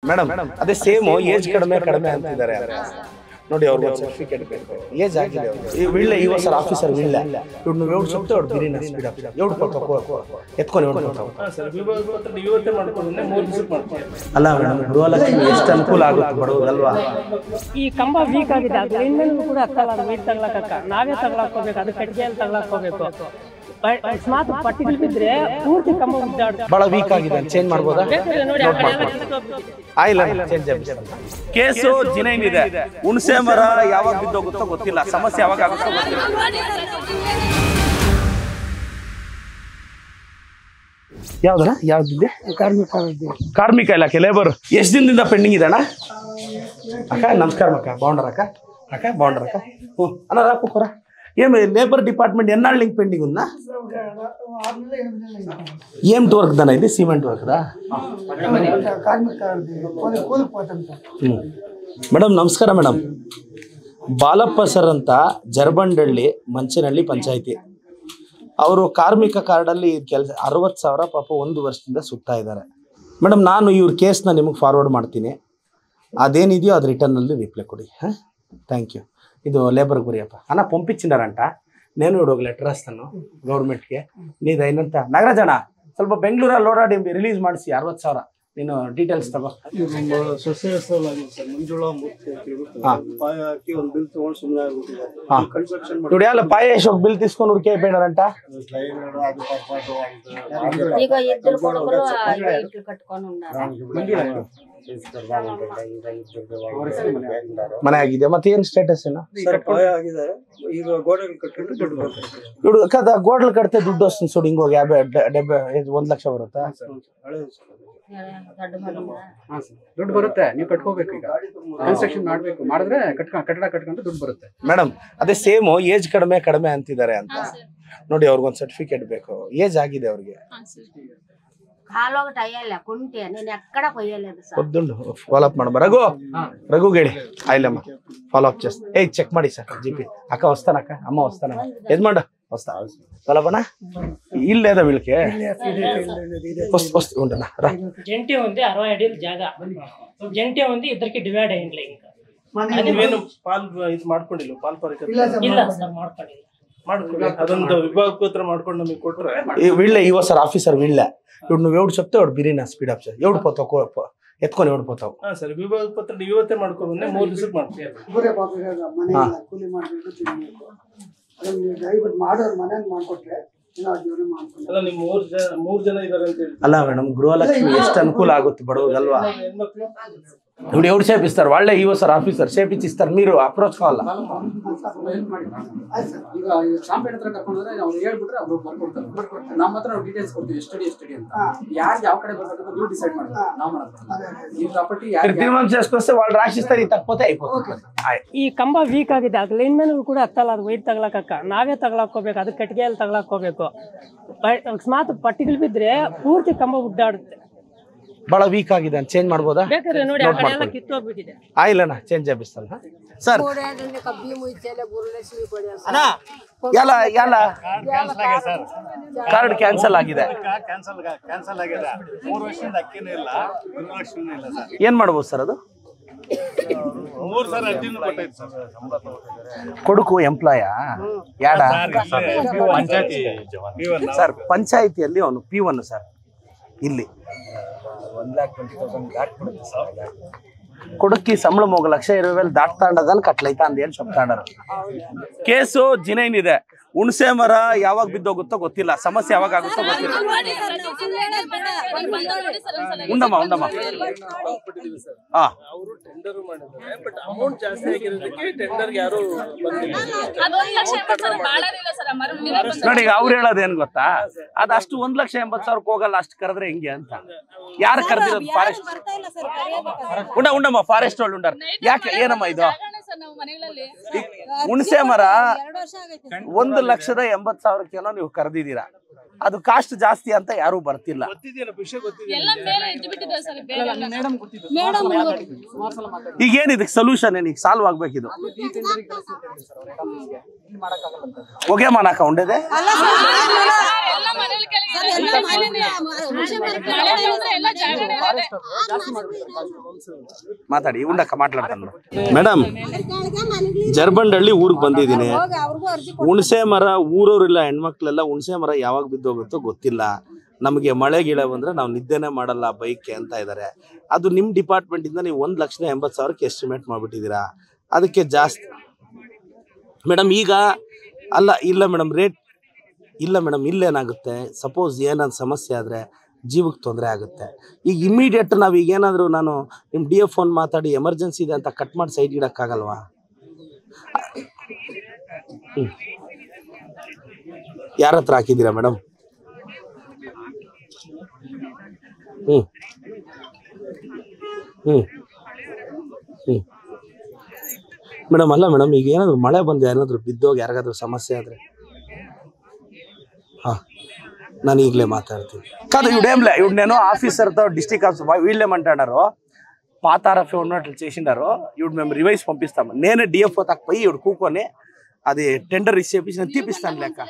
Madam ಅದೇ same age ಕಡಿಮೆ ಅಂತಿದ್ದಾರೆ ನೋಡಿ ಅವ್ರಿಗೆ ಸರ್ಟಿಫಿಕೇಟ್ ಬೇಕು ಏಜ್ ಆಗಿದೆ ಈ ವಿಳ್ಳೆ ಈ ಸರ್ ಆಫೀಸರ್ ವಿಳ್ಳೆ ಇವ್ರು ನೀವು ಎವ್ಡು ಸೊಪ್ತೆ ಅವ್ರು ಬಿರಿನ ಸ್ಪೀಡ್ ಅಪ್ ಎವ್ಡು ಕೊಟ್ಟು ಎತ್ಕೊಂಡು ಎವ್ಡು ಕೊಡ್ತಾವೆ ಸರ್ ವಿಭಾಗ ಪತ್ರ ಇವತ್ತೇ ಮಾಡ್ಕೊಂಡ್ರೆ 3 ದಿವಸಕ್ಕೆ ಮಾಡ್ತೀವಿ ಅಲ್ಲ ಮೇಡಮ್ ಗೃಹಲಕ್ಷ್ಮಿ ಎಷ್ಟು ಅನುಕೂಲ ಆಗುತ್ತೆ ಬಡವರಲ್ವಾ ಈ ಕಂಬ ವೀಕ್ ಆಗಿದೆ ಅದು ಇನ್ನೇನು ಕೂಡ ಹತ್ತಲ್ಲ ಅದು ವೈಟ್ ತಗ್ಲಾಕ ನಾವೇ ತಗ್ಲಾಕೋಬೇಕು ಅದು ಕಟ್ಟಿಗೆಯಲ್ಲಿ ತಗ್ಲಾಕೋಬೇಕು ಅಕಸ್ಮಾತ್ ಪಟ್ಟಿಗಳು ಬಿದ್ರೆ ಪೂರ್ತಿ ಕಂಬ ಉದ್ದಾಡುತ್ತೆ ಬಹಳ ವೀಕ್ ಆಗಿದೆ ಚೇಂಜ್ ಮಾಡ್ಬೋದಾ ನೋಡಿ ಆ ಕಡೆ ಎಲ್ಲ ಕಿತ್ತೋಗ್ಬಿಟ್ಟಿದೆ. ಆಯಿಲ್ಲ ಚೇಂಜ್ ಕೇಸು ಜಿನೈನ್ ಇದೆ ಹುಣಸೆ ಮರ ಯಾವಾಗ ಬಿದ್ದೋಗುತ್ತೋ ಗೊತ್ತಿಲ್ಲ ಸಮಸ್ಯೆ ಯಾವಾಗ ಆಗುತ್ತೋ ಗೊತ್ತಿಲ್ಲ ಯಾವ್ದಣ್ಣ ಯಾವ್ದಿದೆ ಕಾರ್ಮಿಕ ಇಲಾಖೆ ಲೇಬರ್ ಎಷ್ಟು ದಿನದಿಂದ ಪೆಂಡಿಂಗ್ ಇದೆ ಅಣ್ಣ ಅಕ್ಕ ನಮಸ್ಕಾರ ಅಕ್ಕ ಬಾಂಡರ್ ಅಕ್ಕ ಬಾಂಡರ್ ಅಕ್ಕ ಹ್ಞೂ ಅಣ್ಣ ರಾಕೋರ ఏం లేబర్ డిపార్ట్మెంట్ ఎన్నాళ్ళు లింక్ పెండింగ్ ఉందా ఏమిటి వర్క్ దాని ఇది సిమెంట్ వర్క్ దా ಮೇಡಮ್ ನಮಸ್ಕಾರ ಮೇಡಮ್ ಬಾಲಪ್ಪ ಸರ್ ಅಂತ ಜರಬಂಡಳ್ಳಿ ಮಂಚನಹಳ್ಳಿ ಪಂಚಾಯಿತಿ ಅವರು ಕಾರ್ಮಿಕ ಕಾರ್ಡಲ್ಲಿ ಕೆಲಸ 60,000 ಪಾಪ 1 ವರ್ಷದಿಂದ ಸುತ್ತಾ ಇದ್ದಾರೆ ಮೇಡಮ್ ನಾನು ಇವ್ರ ಕೇಸ್ನ ನಿಮಗೆ ಫಾರ್ವರ್ಡ್ ಮಾಡ್ತೀನಿ ಅದೇನಿದೆಯೋ ಅದು ರಿಟರ್ನಲ್ಲಿ ರಿಪ್ಲೈ ಕೊಡಿ ಹಾಂ ಥ್ಯಾಂಕ್ ಯು ಇದು లేబర్ గురియప్ప అన్న పంపించినారంట నేను కూడా ఒక లెటర్ రాస్తాను గవర్నమెంట్కి నీది అయినంత నాಗರಾಜಣ್ಣ ಸ್ವಲ್ಪ ಬೆಂಗಳೂರಲ್ಲಿ ಓಡಾಡಿ ರಿಲೀಸ್ ಮಾಡಿಸಿ 60,000 ನೀನು ಡೀಟೇಲ್ಸ್ ತಗೋ ఇప్పుడు ఎలా పాయ వేసి ఒక బిల్ తీసుకొని ఉరికే అయిపోయినారంట ಮನೆ ಆಗಿದೆ ಮತ್ತೆ ಏನ್ ಸ್ಟೇಟಸ್ ఇప్పుడు కదా గోడలు కడితే దుడ్డు వస్తుంది చూడు ఇంకొక 50-70 లక్ష ಬರುತ್ತಾ ದುಡ್ಡು ಬರುತ್ತೆ ನೀವು ಕಟ್ಕೋಬೇಕು ಈಗ ಕನ್ಸ್ಟ್ರಕ್ಷನ್ ಮಾಡ್ಬೇಕು ಮಾಡಿದ್ರೆ ಕಟ್ಟಡ ಕಟ್ಕೊಂಡ್ರೆ ದುಡ್ಡು ಬರುತ್ತೆ ಮೇಡಮ್ ಅದೇ ಸೇಮ್ ಏಜ್ ಕಡಿಮೆ ಅಂತಿದ್ದಾರೆ ಅಂತ ನೋಡಿ ಅವ್ರಿಗೊಂದು ಸರ್ಟಿಫಿಕೇಟ್ ಬೇಕು ಏಜ್ ಆಗಿದೆ ಅವ್ರಿಗೆ పొద్దుండు follow up madam Raghu గేడి Ailamma follow up చేస్తా చెక్ ಮಾಡಿ ಸರ್ ಜಿಪಿ ಅಕ್ಕ వస్తానక్క అమ్మ వస్తానమ్మ యజమాండ వస్తా ఫాలోపనా ఇల్లు లేదా వీళ్ళకి ఉండనా రా జంటే ఉంది 60 అడుగుల జాగా జంటే ఉంది ఇద్దరికి డివైడ్ అయ్యింది ఇంకా ನೀವೇನು ಪಾಲ್ ಇದು ಮಾಡ್ಕೊಂಡಿಲ್ಲ ಪಾಲ್ ಪರಿಕಲ್ಪನೆ ಇಲ್ಲ ಸರ್ ಮಾಡ್ಕೊಂಡಿಲ್ಲ ಅದೊಂದು ವಿಭಾಗ ಪತ್ರ ಮಾಡ್ಕೊಂಡು ನಮಗೆ ಕೊಟ್ರೆ వీళ్ళే ఈ సర్ ఆఫీసర్ వీళ్ళే ఇప్పుడు నువ్వు ఎవడు చెప్తే వాడు బిరినా స్పీడ్ అప్ ఎవడు పోతావు ఎత్తుకొని ఎవడు పోతావు ಸರ್ ವಿಭಾಗ ಪತ್ರ ಇವತ್ತೇ ಮಾಡ್ಕೊಂಡ್ರೆ 3 ದಿವಸಕ್ಕೆ ಮಾಡ್ತೀವಿ ಅಲ್ಲ ನೀವು 3 ಜನ ಇದಾರೆ ಅಂತ ಹೇಳಿ ಅಲ್ಲ ಮೇಡಮ್ ಗೃಹಲಕ್ಷ್ಮಿ ಎಷ್ಟು ಅನುಕೂಲ ಆಗುತ್ತೆ ಬಡವರಲ್ವಾ ಹೆಣ್ಮಕ್ಳು ఇప్పుడు ఎవరు చేపిస్తారు వాళ్ళే ఈవో సార్ ఆఫీసర్ చేపించిస్తారు మీరు అప్రోచ్ కావాలా ಈಗ ಶಾಂಪೇಟ್ ಹತ್ರ ಕರ್ಕೊಂಡ್ರೆ ಅವ್ರು ಹೇಳ್ಬಿಟ್ರೆ ಅವ್ರು ಬರ್ಕೊಡ್ತಾರೆ ನಮ್ಮ ಹತ್ರ ನಾವು ಡೀಟೇಲ್ಸ್ ಕೊಡ್ತೀವಿ ಎಸ್ಟಡಿ ಅಂತ ಯಾರು ಯಾವ ಕಡೆ ಬರ್ಬೇಕು ನೀವು ಡಿಸೈಡ್ ಮಾಡ್ತಾರೆ ನಾವು ಮಾಡೋದು ಈ ಪ್ರಾಪರ್ಟಿ తీర్మానం చేసుకొస్తే వాళ్ళు రాసిస్తారు ఇది తప్పపోతే అయిపోతుంది ಈ ಕಂಬ ವೀಕ್ ಆಗಿದೆ ಅದು ಲೈನ್ ಮ್ಯಾನ್ ಕೂಡ ಹತ್ತಲ್ಲ ಅದು ವೈಟ್ ತಗ್ಲಾಕ ನಾವೇ ತಗ್ಲಾಕೋಬೇಕು ಅದು ಕಟ್ಟಿಗೆಯಲ್ಲಿ ತಗ್ಲಾಕೋಬೇಕು ಅಕಸ್ಮಾತ್ ಪಟ್ಟಿಗಳು ಬಿದ್ರೆ ಪೂರ್ತಿ ಕಂಬ ಉದ್ದಾಡುತ್ತೆ ಬಹಳ ವೀಕ್ ಆಗಿದೆ ಅಂತ ಚೇಂಜ್ ಮಾಡ್ಬೋದಾ ಬೇಕಾದ್ರೆ ನೋಡಿ ಆ ಕಡೆ ಎಲ್ಲ ಕಿತ್ತೋಗ್ಬಿಟ್ಟಿದೆ ಆಯಿಲ್ಲಣ್ಣ ಚೇಂಜ್ చేపిస్తాను ಸರ್ ಎಲ್ಲ ಎಲ್ಲ ಕಾರ್ಡ್ ಕ್ಯಾನ್ಸಲ್ ಆಗಿದೆ 3 ವರ್ಷದಿಂದ ಅಕ್ಕಿನೂ ಇಲ್ಲ ಗೃಹಲಕ್ಷ್ಮಿನೂ ಇಲ್ಲ ಸರ್ ಏನ್ ಮಾಡ್ಬೋದು ಸರ್ ಅದು 3 ಸಲ ಅರ್ಜಿನೂ ಕೊಟ್ಟೈತೆ ಸರ್ ಕೊಡುಕು ಎಂಪ್ಲಾಯ ಯಾಡ ಪಂಚಾಯತಿ ಸರ್ ಪಂಚಾಯಿತಿಯಲ್ಲಿ ಅವನು P1 ಸರ್ ಇಲ್ಲಿ 1,20,000 దాటుకుంటుంది సార్ కొడుక్కి సంబళం 1,20,000 దాటుతాండదని కట్లయితా అంది అని చెప్తాడారు కేసు ಜಿನೈನ್ ಇದೆ ಹುಣಸೆ ಮರ ಯಾವಾಗ ಬಿದ್ದೋಗುತ್ತೋ ಗೊತ್ತಿಲ್ಲ ಸಮಸ್ಯೆ ಯಾವಾಗ ಆಗುತ್ತೋ ಗೊತ್ತಿಲ್ಲ ಉಂಡಮ್ಮ ಅವರು ಟೆಂಡರ್ ಮಾಡಿದ್ದಾರೆ ಬಟ್ ಅಮೌಂಟ್ ಜಾಸ್ತಿ ಆಗಿರೋದಕ್ಕೆ ಟೆಂಡರ್ಗೆ ಯಾರು ಬಂದಿಲ್ಲ ನೋಡಿ ಅವ್ರು ಹೇಳೋದೇನ್ ಗೊತ್ತಾ ಅದಷ್ಟು 1,80,000 ಹೋಗಲ್ಲ ಅಷ್ಟು ಕರೆದ್ರೆ ಹೆಂಗೆ ಅಂತ ಯಾರು ಕರೆದಿರೋದು ಫಾರೆಸ್ಟ್ ಉಂಡಮ್ಮ ಫಾರೆಸ್ಟ್ వాళ్ళు ಉಂಡಾರ ಯಾಕೆ ಏನಮ್ಮ ಇದು ಹುಣಸೆ ಮರ 1,80,000 ನೀವು ಕರೆದಿದ್ದೀರಾ ಅದು ಕಾಸ್ಟ್ ಜಾಸ್ತಿ ಅಂತ ಯಾರು ಬರ್ತಿಲ್ಲ ಈಗ ಏನಿದಕ್ಕೆ ಸೊಲ್ಯೂಷನ್ ಏನೀಗ ಸಾಲ್ವ್ ಆಗ್ಬೇಕಿದು ಇಲ್ಲಿ ಮಾಡಕ್ಕಾಗಲ್ಲ ಅಂತ. ಹೊಗೆ ಮಾಡಕ ಉಂಡದೆ ಮಾತಾಡಿ ಉಂಡಕ್ಕ ಮಾತಾಡ್ತಾನೆ ಮೇಡಮ್. ಜರ್ಬಂಡಳ್ಳಿ ಊರಿಗೆ ಬಂದಿದ್ದೀನಿ. ಹುಣಸೆ ಮರ ಊರವ್ರಿಲ್ಲ, ಹೆಣ್ಮಕ್ಳೆಲ್ಲ ಹುಣಸೆ ಮರ ಯಾವಾಗ ಬಿದ್ದೋಗುತ್ತೋ ಗೊತ್ತಿಲ್ಲ. ನಮಗೆ ಮಳೆ ಗಿಳೆ ಬಂದ್ರೆ ನಾವು ನಿದ್ದೆನೆ ಮಾಡಲ್ಲ ಬೈಕ್ಗೆ ಅಂತ ಇದ್ದಾರೆ. ಅದು ನಿಮ್ಮ ಡಿಪಾರ್ಟ್ಮೆಂಟ್ ಇಂದ ನೀವು 1,80,000ಕ್ಕೆ ಎಸ್ಟಿಮೇಟ್ ಮಾಡ್ಬಿಟ್ಟಿದ್ದೀರಾ. ಅದಕ್ಕೆ ಜಾಸ್ತಿ ಮೇಡಮ್. ಈಗ ಅಲ್ಲ ಇಲ್ಲ ಮೇಡಮ್, ರೇಟ್ ಇಲ್ಲ ಮೇಡಮ್. ಇಲ್ಲೇನಾಗುತ್ತೆ, ಸಪೋಸ್ ಏನಾದ್ರು ಸಮಸ್ಯೆ ಆದರೆ ಜೀವಕ್ಕೆ ತೊಂದರೆ ಆಗುತ್ತೆ. ಈಗ ಇಮಿಡಿಯೇಟ್ ನಾವು ಈಗೇನಾದರೂ ನಾನು ನಿಮ್ಮ DF ಫೋನ್ ಮಾತಾಡಿ ಎಮರ್ಜೆನ್ಸಿ ಇದೆ ಅಂತ ಕಟ್ ಮಾಡಿ ಸೈಡ್ ಇಡೋಕ್ಕಾಗಲ್ವಾ? ಯಾರ ಹತ್ರ ಹಾಕಿದ್ದೀರಾ ಮೇಡಮ್? ಮೇಡಮ್ ಅಲ್ಲ ಮೇಡಮ್, ಈಗ ಏನಾದ್ರು ಮಳೆ ಬಂದು ಏನಾದ್ರು ಬಿದ್ದೋಗಿ ಯಾರಿಗಾದ್ರೂ ಸಮಸ್ಯೆ ಆದರೆ ನಾನು ಈಗಲೇ ಮಾತಾಡ್ತೀನಿ కాదు. ఇప్పుడు నేను ఆఫీసర్తో డిస్ట్రిక్ట్ ఆఫీసర్ వీళ్ళే అంటున్నారు, పాత ఆర్ఎఫ్ ఉన్నట్లు చేసిండారు. ఇప్పుడు మేము రివైజ్ పంపిస్తాము. నేనే DFO తక్కువ ఇప్పుడు కూకొని అది టెండర్ ఇచ్చేపించి నేను తీపిస్తాను లెక్క.